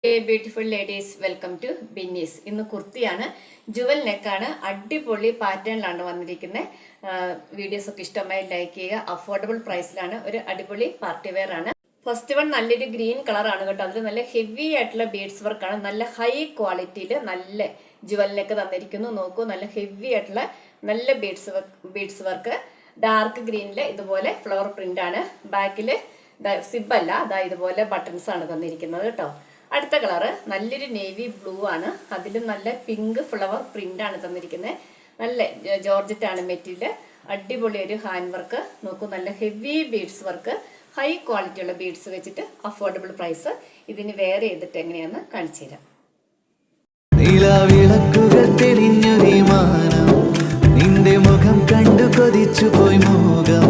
Beautiful ladies, welcome to Binny's. ഇന്ന് കുർത്തിയാണ്, ജുവൽ നെക്കാണ്, അടിപൊളി പാറ്റേണിലാണ് വന്നിരിക്കുന്നത്. വീഡിയോസ് ഒക്കെ ഇഷ്ടമായി ലൈക്ക് ചെയ്യുക. അഫോർഡബിൾ പ്രൈസിലാണ്, ഒരു അടിപൊളി പാർട്ടി വെയർ ആണ്. ഫസ്റ്റ് വൺ നല്ലൊരു ഗ്രീൻ കളറാണ് കേട്ടോ. അതിൽ നല്ല ഹെവി ആയിട്ടുള്ള ബീഡ്സ് വർക്കാണ്, നല്ല ഹൈ ക്വാളിറ്റിയിൽ നല്ല ജുവൽ നെക്ക് തന്നിരിക്കുന്നു. നോക്കൂ, നല്ല ഹെവി ആയിട്ടുള്ള നല്ല ബീഡ്സ് വർക്ക്. ഡാർക്ക് ഗ്രീനിൽ ഇതുപോലെ ഫ്ലവർ പ്രിന്റ് ആണ്. ബാക്കിൽ സിബല്ല, ഇതുപോലെ ബട്ടൺസ് ആണ് തന്നിരിക്കുന്നത് കേട്ടോ. അടുത്ത കളറ് നല്ലൊരു നേവി ബ്ലൂ ആണ്, അതിലും നല്ല പിങ്ക് ഫ്ലവർ പ്രിന്റ് ആണ് തന്നിരിക്കുന്നത്. നല്ല ജോർജറ്റ് ആണ് മെറ്റീരിയൽ. അടിപൊളി ഒരു ഹാൻഡ് വർക്ക്. നോക്കൂ, നല്ല heavy beads work, high quality ഉള്ള ബീഡ്സ് വെച്ചിട്ട് അഫോർഡബിൾ പ്രൈസ്. ഇതിന് വേറെ ചെയ്തിട്ട് എങ്ങനെയാന്ന് കാണിച്ചു തരാം. നിന്റെ മുഖം കണ്ടു കൊതിച്ചു പോയി മോഹം